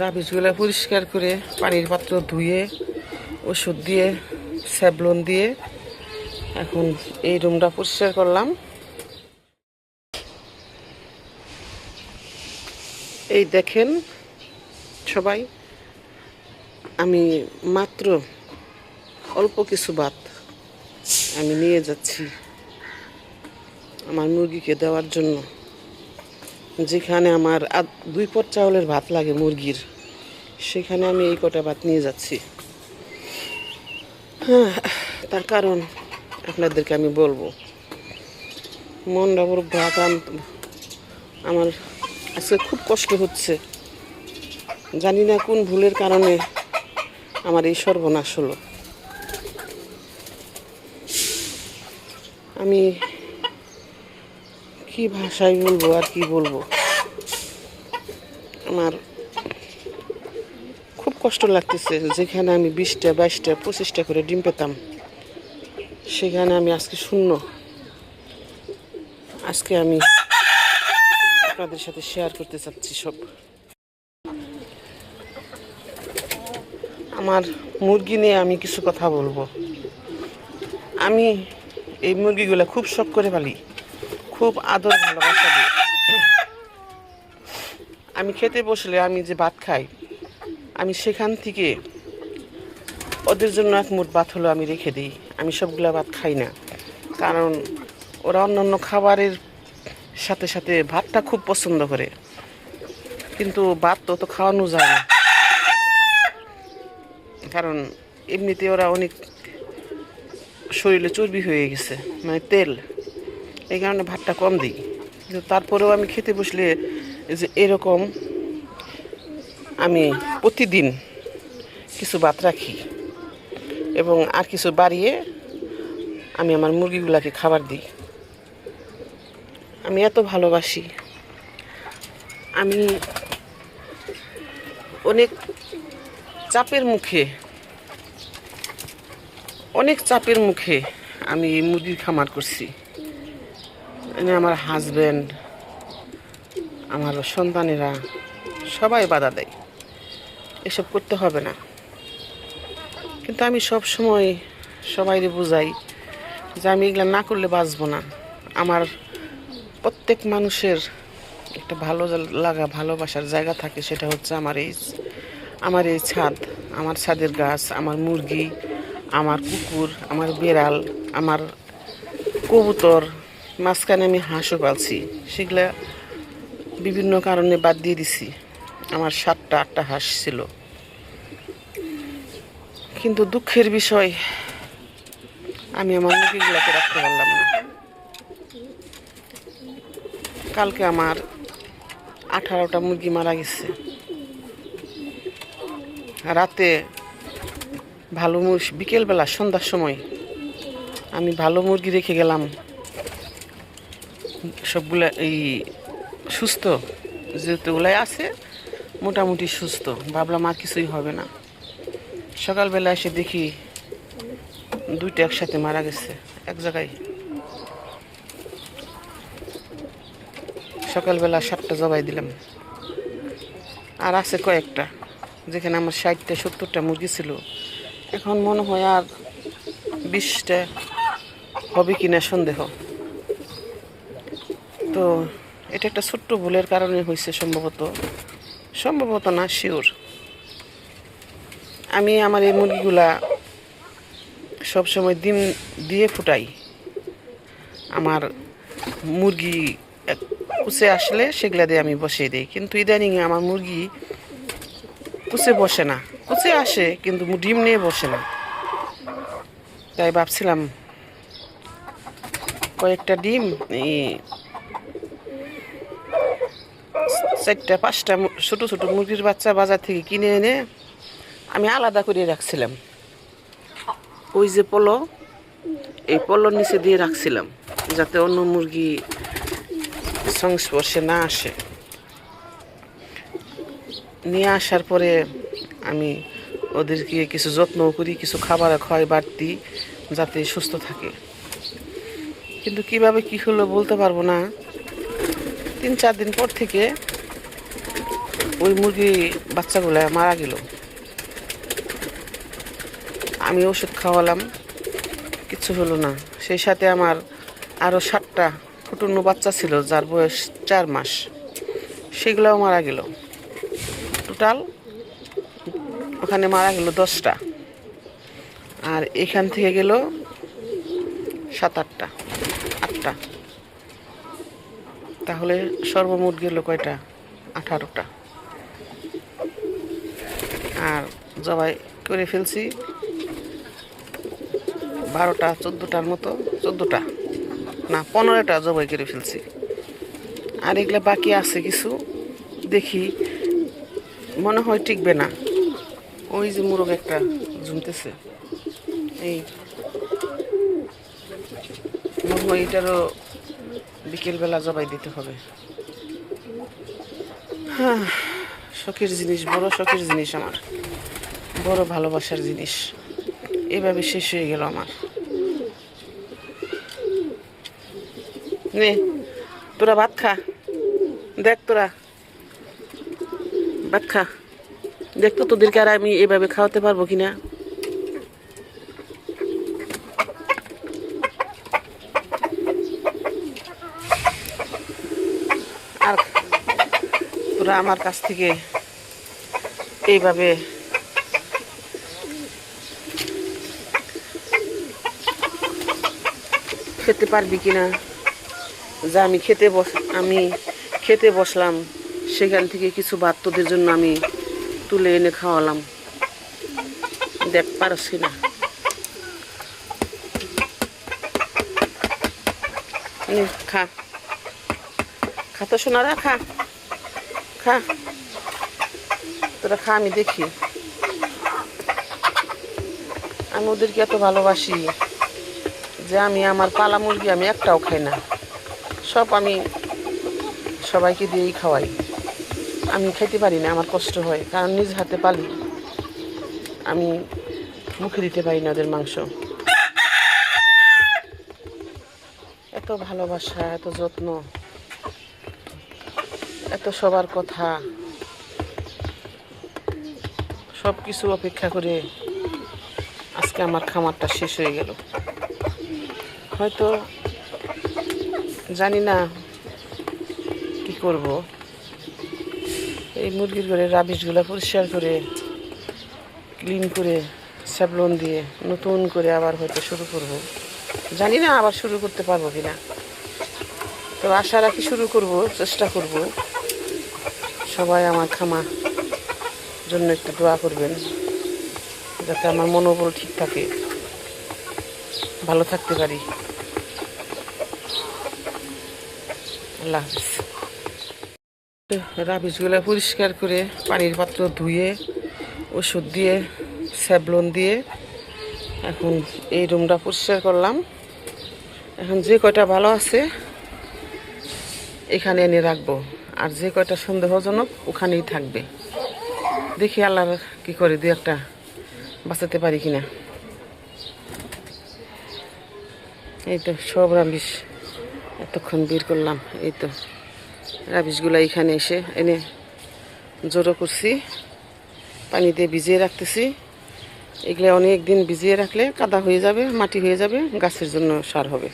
রাবিশগুলো পরিষ্কার করে পানির পাত্র ধুয়ে ওষুধ দিয়ে স্যাভলন দিয়ে এখন এই রুমটা পরিষ্কার করলাম। এই দেখেন সবাই, আমি মাত্র অল্প কিছু ভাত আমি নিয়ে যাচ্ছি আমার মুরগিকে দেওয়ার জন্য। যেখানে আমার 2 পট চাউলের ভাত লাগে মুরগির, সেখানে আমি এই কটা ভাত নিয়ে যাচ্ছি। হ্যাঁ, তার কারণ আপনাদেরকে আমি বলবো, মনটা বড় ভাত আমার আজকে খুব কষ্ট হচ্ছে। জানি না কোন ভুলের কারণে আমার এই সর্বনাশ হলো। আমি কি ভাষায় বলবো আর কি বলবো, আমার খুব কষ্ট লাগতেছে। যেখানে আমি 20টা 22টা 25টা করে ডিম পেতাম, সেখানে আমি আজকে শূন্য। আজকে আমি আপনাদের সাথে শেয়ার করতে চাচ্ছি সব। আমার মুরগি নিয়ে আমি কিছু কথা বলবো। আমি এই মুরগিগুলো খুব শখ করে পালি, খুব আদর ভালোবাসা দিই। আমি খেতে বসলে আমি যে ভাত খাই, আমি সেখান থেকে ওদের জন্য এক মুঠ ভাত হলো আমি রেখে দিই। আমি সবগুলা ভাত খাই না, কারণ ওরা অন্যান্য খাবারের সাথে সাথে ভাতটা খুব পছন্দ করে, কিন্তু ভাত তো খাওয়ানো যায় না, কারণ এমনিতে ওরা অনেক শরীরে চর্বি হয়ে গেছে, মানে তেল, এই কারণে ভাতটা কম দিই। কিন্তু তারপরেও আমি খেতে বসলে যে এরকম আমি প্রতিদিন কিছু ভাত রাখি এবং আর কিছু বাড়িয়ে আমি আমার মুরগিগুলাকে খাবার দিই। আমি এত ভালোবাসি। আমি অনেক চাপের মুখে আমি মুরগির খামার করছি। আমার হাজব্যান্ড, আমার সন্তানেরা সবাই বাধা দেয়, এসব করতে হবে না। কিন্তু আমি সব সময় সবাইকে বুঝাই যে আমি এগুলো না করলে বাঁচবো না। আমার প্রত্যেক মানুষের একটা ভালো লাগা ভালোবাসার জায়গা থাকে, সেটা হচ্ছে আমার এই ছাদ, আমার ছাদের গাছ, আমার মুরগি, আমার কুকুর, আমার বিড়াল, আমার কবুতর, মাঝখানে আমি হাঁসও পালছি। সেগুলা বিভিন্ন কারণে বাদ দিয়ে দিছি। আমার 7টা 8টা হাঁস ছিল, কিন্তু দুঃখের বিষয় আমি আমার মুরগিগুলোকে রাখতে পারলাম না। কালকে আমার 18টা মুরগি মারা গেছে। রাতে ভালো বিকেলবেলা সন্ধ্যার সময় আমি ভালো মুরগি রেখে গেলাম, সবগুলা এই সুস্থ, যেহেতু ওগুলাই আছে মোটামুটি সুস্থ, ভাবলাম আর কিছুই হবে না। সকালবেলা এসে দেখি 2টা একসাথে মারা গেছে এক জায়গায়। সকালবেলা 7টা জবাই দিলাম, আর আছে কয়েকটা। যেখানে আমার 60টা 70টা মুরগি ছিল, এখন মনে হয় আর 20টা হবে কিনা সন্দেহ। তো এটা একটা ছোট্ট ভুলের কারণে হয়েছে, সম্ভবত না, শিওর। আমি আমার এই মুরগিগুলা সবসময় ডিম দিয়ে ফুটাই। আমার মুরগি কুচে আসলে সেগুলা দিয়ে আমি বসিয়ে দিই, কিন্তু ইদানিং আমার মুরগি কুচে বসে না, কুচে আসে কিন্তু ডিম নিয়ে বসে না। তাই ভাবছিলাম কয়েকটা ডিম 4টা 5টা ছোট ছোট মুরগির বাচ্চা বাজার থেকে কিনে এনে আমি আলাদা করে রাখছিলাম। ওই যে এই পলোর নিচে দিয়ে রাখছিলাম, যাতে অন্য মুরগি সংস্পর্শে না আসে। নিয়ে আসার পরে আমি ওদেরকে কিছু যত্ন করি, কিছু খাবার খাওয়াই বাড়তি, যাতে সুস্থ থাকে। কিন্তু কিভাবে কি হলো বলতে পারবো না। 3-4 দিন পর থেকে ওই মুরগি বাচ্চাগুলা মারা গেল। আমি ওষুধ খাওয়ালাম, কিছু হলো না। সেই সাথে আমার আরও 7টা ফুটুন্ন বাচ্চা ছিল যার বয়স 4 মাস, সেগুলোও মারা গেল। টোটাল ওখানে মারা গেল 10টা, আর এখান থেকে গেল 7-8টা 8টা। তাহলে সর্বমোট গেল কয়টা? 18টা। আর জবাই করে ফেলছি 12টা 14টার মতো, 14টা না 15টা জবাই করে ফেলছি। আর এগুলো বাকি আছে কিছু, দেখি মনে হয় টিকবে না। ওই যে মোরগ একটা জমতেছে, এই মনে হয় এটারও বিকেলবেলা জবাই দিতে হবে। হ্যাঁ, শখের জিনিস, বড় শখের জিনিস, আমার বড় ভালোবাসার জিনিস এভাবে শেষ হয়ে গেল আমার। নে তোরা ভাত খা, দেখ তোরা ভাত খা, দেখ তো তোদেরকে আর আমি এভাবে খাওয়াতে পারবো কিনা। আর তোরা আমার কাছ থেকে এইভাবে খেতে পারবি কিনা। যা আমি খেতে বসলাম, সেখান থেকে কিছু ভাত তোদের জন্য আমি তুলে এনে খাওয়ালাম, দেখ পারস কিনা। খা খা তো সোনারা, খা খা, তোরা খা, আমি দেখি। আমি ওদেরকে এত ভালোবাসি যে আমি আমার পালা মুরগি আমি একটাও খাই না, সব আমি সবাইকে দিয়েই খাওয়াই। আমি খেতে পারি না, আমার কষ্ট হয়, কারণ নিজ হাতে পালি, আমি মুখে দিতে পারি না ওদের মাংস। এত ভালোবাসা, এত যত্ন, এত সবার কথা, সব কিছু অপেক্ষা করে আজকে আমার খামারটা শেষ হয়ে গেল। হয়তো জানি না কি করব। এই মুরগির ঘরে রাবিশগুলো পরিষ্কার করে ক্লিন করে স্যাভলন দিয়ে নতুন করে আবার হয়তো শুরু করব। জানি না আবার শুরু করতে পারবো কিনা, তো আশা রাখি শুরু করব, চেষ্টা করব। সবাই আমার খামার জন্য একটু দোয়া করবেন, যাতে আমার মনোবল ঠিক থাকে, ভালো থাকতে পারি। আল্লাহ হাফিজ। রাবিশগুলো পরিষ্কার করে পানির পাত্র ধুয়ে ওষুধ দিয়ে স্যাভলন দিয়ে এখন এই রুমটা পরিষ্কার করলাম। এখন যে কয়টা ভালো আছে এখানে এনে রাখবো, আর যে কয়টা সন্দেহজনক ওখানেই থাকবে। দেখি আল্লাহর কি করে, দু একটা বাঁচাতে পারি কিনা। এই তো সব রাবিশ এতক্ষণ বের করলাম। এই তো রাবিশগুলো এখানে এসে এনে জড়ো করছি, পানি দিয়ে ভিজিয়ে রাখতেছি। এগুলো অনেক দিন ভিজিয়ে রাখলে কাদা হয়ে যাবে, মাটি হয়ে যাবে, গাছের জন্য সার হবে।